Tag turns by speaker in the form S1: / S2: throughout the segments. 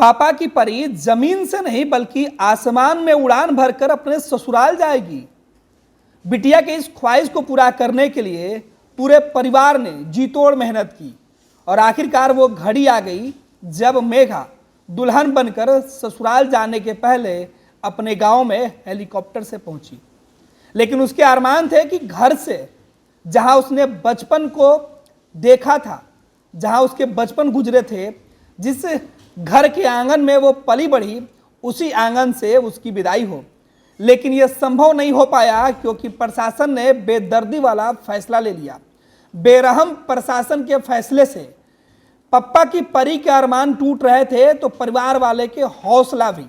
S1: पापा की परी जमीन से नहीं बल्कि आसमान में उड़ान भरकर अपने ससुराल जाएगी। बिटिया के इस ख्वाहिश को पूरा करने के लिए पूरे परिवार ने जी तोड़ मेहनत की और आखिरकार वो घड़ी आ गई जब मेघा दुल्हन बनकर ससुराल जाने के पहले अपने गांव में हेलीकॉप्टर से पहुंची। लेकिन उसके अरमान थे कि घर से, जहां उसने बचपन को देखा था, जहां उसके बचपन गुजरे थे, जिस घर के आंगन में वो पली बढ़ी, उसी आंगन से उसकी विदाई हो। लेकिन यह संभव नहीं हो पाया क्योंकि प्रशासन ने बेदर्दी वाला फैसला ले लिया। बेरहम प्रशासन के फैसले से पप्पा की परी के अरमान टूट रहे थे तो परिवार वाले के हौसला भी।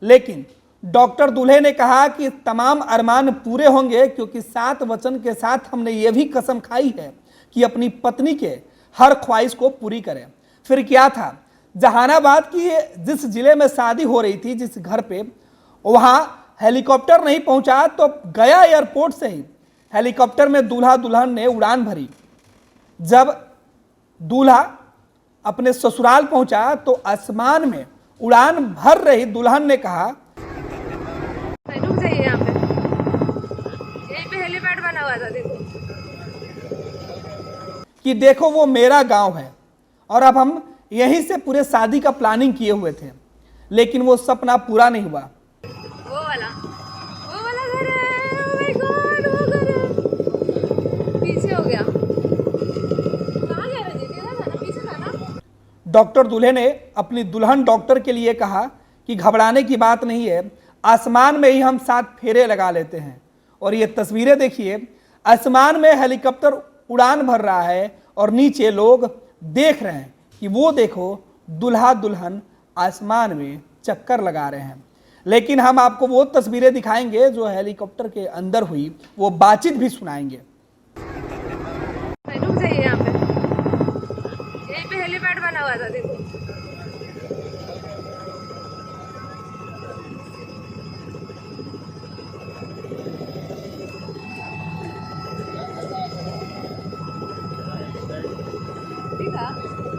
S1: लेकिन डॉक्टर दूल्हे ने कहा कि तमाम अरमान पूरे होंगे क्योंकि 7 वचन के साथ हमने ये भी कसम खाई है कि अपनी पत्नी के हर ख्वाहिश को पूरी करें। फिर क्या था, जहानाबाद की जिस जिले में शादी हो रही थी, जिस घर पे, वहां हेलीकॉप्टर नहीं पहुंचा तो गया एयरपोर्ट से ही हेलीकॉप्टर में दूल्हा दुल्हन ने उड़ान भरी। जब दूल्हा अपने ससुराल पहुंचा तो आसमान में उड़ान भर रही दुल्हन ने कहा,
S2: रुक जाइए, यहाँ पे यहीं पे हेलीपैड बना हुआ था, देखो
S1: कि देखो वो मेरा गांव है और अब हम यहीं से पूरे शादी का प्लानिंग किए हुए थे। लेकिन वो सपना पूरा नहीं हुआ।
S2: वो वाला घर है। Oh my God, वो घर है। पीछे हो गया। कहाँ गया रंजीत? इधर था ना, पीछे था ना।
S1: डॉक्टर दूल्हे ने अपनी दुल्हन डॉक्टर के लिए कहा कि घबराने की बात नहीं है, आसमान में ही हम 7 फेरे लगा लेते हैं। और ये तस्वीरें देखिए, आसमान में हेलीकॉप्टर उड़ान भर रहा है और नीचे लोग देख रहे हैं कि वो देखो दुल्हा दुल्हन आसमान में चक्कर लगा रहे हैं। लेकिन हम आपको वो तस्वीरें दिखाएंगे जो हेलीकॉप्टर के अंदर हुई, वो बातचीत भी सुनाएंगे।
S2: रुक जाइए, यहाँ पे यहीं पे हेलीपैड बना हुआ था, देखो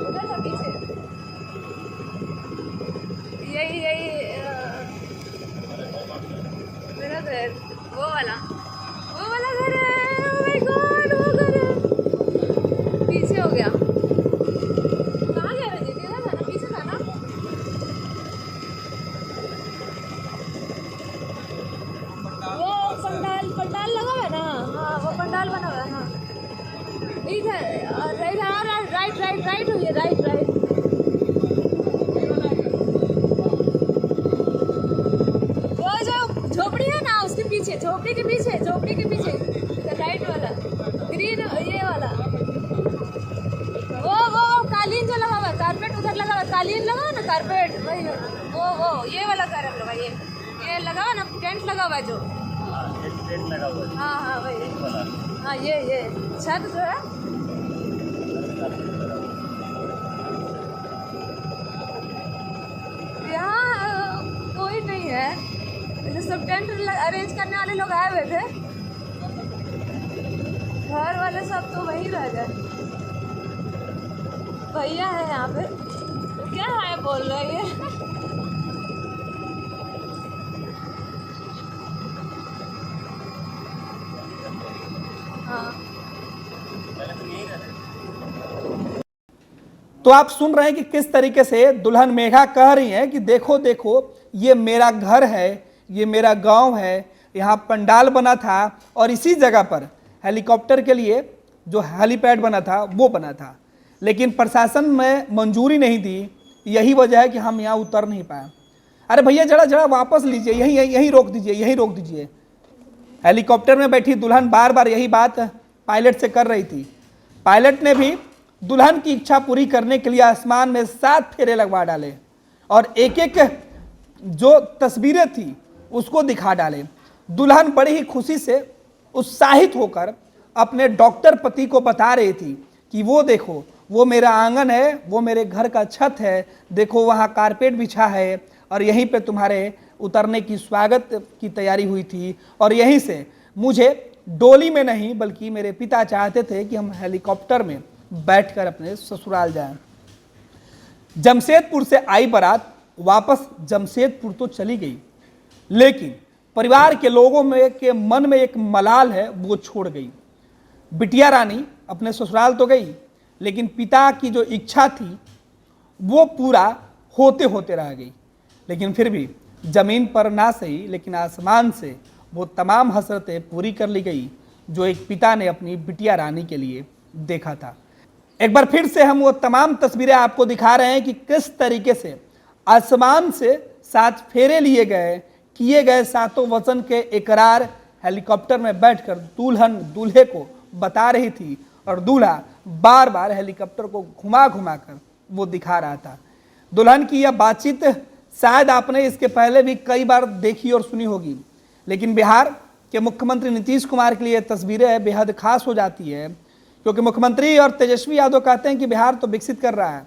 S2: उधर था पीछे। यही मेरा घर, वो वाला घर है। Oh my God, वो घर है। पीछे हो गया। कहाँ गया रंजीत? इधर था ना, पीछे था ना। वो पंडाल लगा हुआ है ना। हाँ, वो पंडाल बना हुआ है। हाँ, इधर राइट हुई है, राइट। वो जो झोपड़ी है ना, उसके पीछे, झोपड़ी के पीछे राइट वाला ग्रीन, ये वाला वो कालीन जो लगा हुआ, कारपेट उधर लगा हुआ, कालीन लगा हुआ ना, कारपेट, वही वो ये वाला घर हम लोग, ये लगा हुआ ना, टेंट लगा हुआ जो, हाँ वही, हाँ ये छत जो है। यहाँ कोई नहीं है, जैसे सब टेंट अरेंज करने वाले लोग आए हुए थे, घर वाले सब तो वहीं रह गए। भैया है यहाँ पे, क्या है बोल रहे हैं? हाँ,
S1: तो आप सुन रहे हैं कि किस तरीके से दुल्हन मेघा कह रही है कि देखो देखो ये मेरा घर है, ये मेरा गांव है, यहाँ पंडाल बना था और इसी जगह पर हेलीकॉप्टर के लिए जो हेलीपैड बना था वो बना था। लेकिन प्रशासन में मंजूरी नहीं दी, यही वजह है कि हम यहाँ उतर नहीं पाए। अरे भैया जरा वापस लीजिए, यहीं रोक दीजिए। हेलीकॉप्टर में बैठी दुल्हन बार बार यही बात पायलट से कर रही थी। पायलट ने भी दुल्हन की इच्छा पूरी करने के लिए आसमान में 7 फेरे लगवा डाले और एक एक जो तस्वीरें थी उसको दिखा डाले। दुल्हन बड़ी ही खुशी से उत्साहित होकर अपने डॉक्टर पति को बता रही थी कि वो देखो वो मेरा आंगन है, वो मेरे घर का छत है, देखो वहाँ कारपेट बिछा है और यहीं पे तुम्हारे उतरने की स्वागत की तैयारी हुई थी और यहीं से मुझे डोली में नहीं बल्कि मेरे पिता चाहते थे कि हम हेलीकॉप्टर में बैठकर अपने ससुराल जाएं। जमशेदपुर से आई बारात वापस जमशेदपुर तो चली गई, लेकिन परिवार के लोगों में के मन में एक मलाल है, वो छोड़ गई। बिटिया रानी अपने ससुराल तो गई, लेकिन पिता की जो इच्छा थी वो पूरा होते होते रह गई। लेकिन फिर भी ज़मीन पर ना सही, लेकिन आसमान से वो तमाम हसरतें पूरी कर ली गई जो एक पिता ने अपनी बिटिया रानी के लिए देखा था। एक बार फिर से हम वो तमाम तस्वीरें आपको दिखा रहे हैं कि किस तरीके से आसमान से 7 फेरे लिए गए, किए गए 7 वचन के इकरार हेलीकॉप्टर में बैठकर दुल्हन दूल्हे को बता रही थी, और दूल्हा बार बार हेलीकॉप्टर को घुमा घुमा कर वो दिखा रहा था। दुल्हन की यह बातचीत शायद आपने इसके पहले भी कई बार देखी और सुनी होगी, लेकिन बिहार के मुख्यमंत्री नीतीश कुमार के लिए ये तस्वीरें बेहद खास हो जाती है, क्योंकि मुख्यमंत्री और तेजस्वी यादव कहते हैं कि बिहार तो विकसित कर रहा है,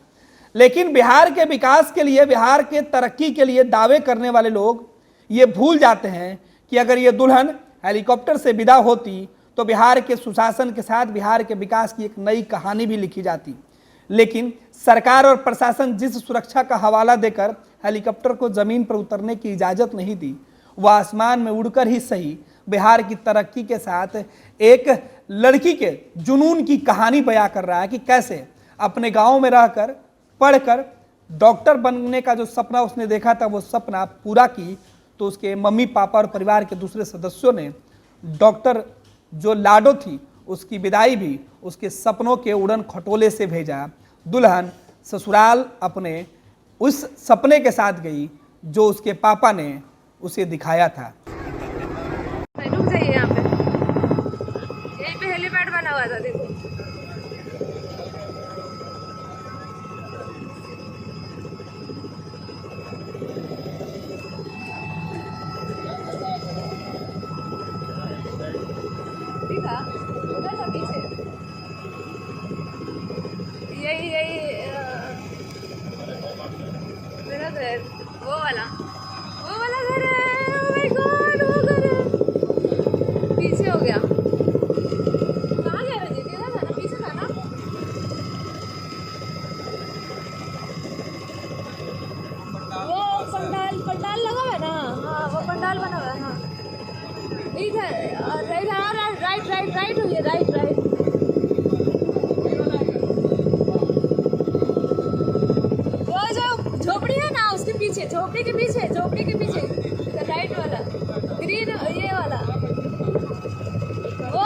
S1: लेकिन बिहार के विकास के लिए, बिहार के तरक्की के लिए दावे करने वाले लोग ये भूल जाते हैं कि अगर ये दुल्हन हेलीकॉप्टर से विदा होती तो बिहार के सुशासन के साथ बिहार के विकास की एक नई कहानी भी लिखी जाती। लेकिन सरकार और प्रशासन जिस सुरक्षा का हवाला देकर हेलीकॉप्टर को ज़मीन पर उतरने की इजाज़त नहीं दी, वह आसमान में उड़कर ही सही बिहार की तरक्की के साथ एक लड़की के जुनून की कहानी बयां कर रहा है कि कैसे अपने गांव में रहकर पढ़कर डॉक्टर बनने का जो सपना उसने देखा था वो सपना पूरा की, तो उसके मम्मी पापा और परिवार के दूसरे सदस्यों ने डॉक्टर जो लाडो थी उसकी विदाई भी उसके सपनों के उड़न खटोले से भेजा। दुल्हन ससुराल अपने उस सपने के साथ गई जो उसके पापा ने उसे दिखाया था।
S2: रुक जाइए, यहाँ पे यहीं पे हेलीपैड बना हुआ था, देखो। दिखा उधर था पीछे, यही मेरा घर, वो वाला घर है। Oh my God, वो घर है, पीछे हो गया। कहाँ गया रंजीत? इधर था ना, पीछे था ना। वो पंडाल लगा हुआ है ना, हाँ वो पंडाल बना हुआ है। हाँ इधर राइट हुई है, राइट। वो जो झोपड़ी है ना उसके पीछे, झोपड़ी के पीछे राइट वाला ग्रीन, ये वाला वो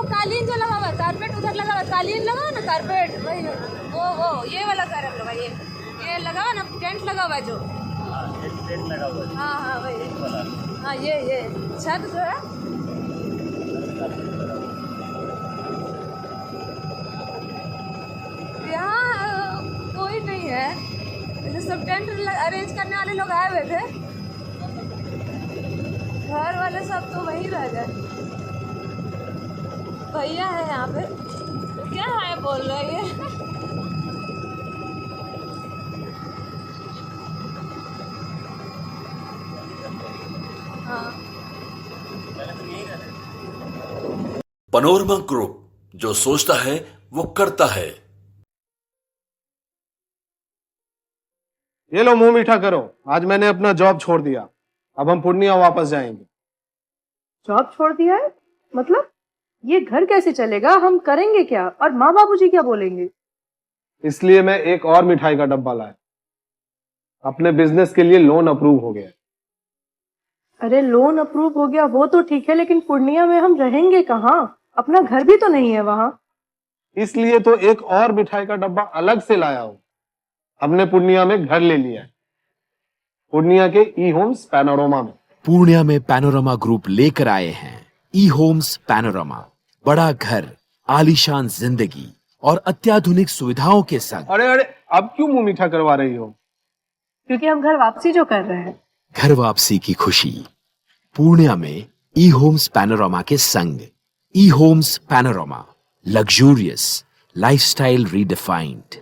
S2: कालीन जो लगा हुआ, कारपेट उधर लगा हुआ, कालीन लगा हुआ ना, कारपेट वही वो ये वाला कारपेट लगा, ये लगा हुआ ना, टेंट लगा हुआ जो, हाँ वही, हाँ ये छत जो है। यहाँ कोई नहीं है, सब टेंट अरेंज करने वाले लोग आए हुए थे, घर वाले सब तो वहीं रह गए। भैया है यहाँ पे, तो क्या है बोल रहे हैं ये। हाँ
S3: पैनोरमा ग्रुप, जो सोचता है वो करता है।
S4: ये लो मुंह मीठा करो, आज मैंने अपना जॉब छोड़ दिया, अब हम पूर्णिया वापस जाएंगे।
S5: जॉब छोड़ दिया है? मतलब ये घर कैसे चलेगा? हम करेंगे क्या? और माँ बाबूजी क्या बोलेंगे?
S4: इसलिए मैं एक और मिठाई का डब्बा लाया, अपने बिजनेस के लिए लोन अप्रूव हो गया।
S5: अरे लोन अप्रूव हो गया वो तो ठीक है, लेकिन पूर्णिया में हम रहेंगे कहाँ? अपना घर भी तो नहीं है वहाँ।
S4: इसलिए तो एक और मिठाई का डब्बा अलग से लाया हूँ। हमने पूर्णिया में घर ले लिया है, पूर्णिया के ई होम्स पैनोरमा में।
S6: पूर्णिया में पैनोरमा ग्रुप लेकर आए हैं ई होम्स पैनोरमा, बड़ा घर, आलीशान जिंदगी और अत्याधुनिक सुविधाओं के संग।
S4: अरे अब क्यों मुंह मीठा करवा रही हो?
S5: क्योंकि हम घर वापसी जो कर रहे हैं।
S6: घर वापसी की खुशी पूर्णिया में ई होम्स पैनोरमा के संग। E homes panorama, luxurious lifestyle redefined.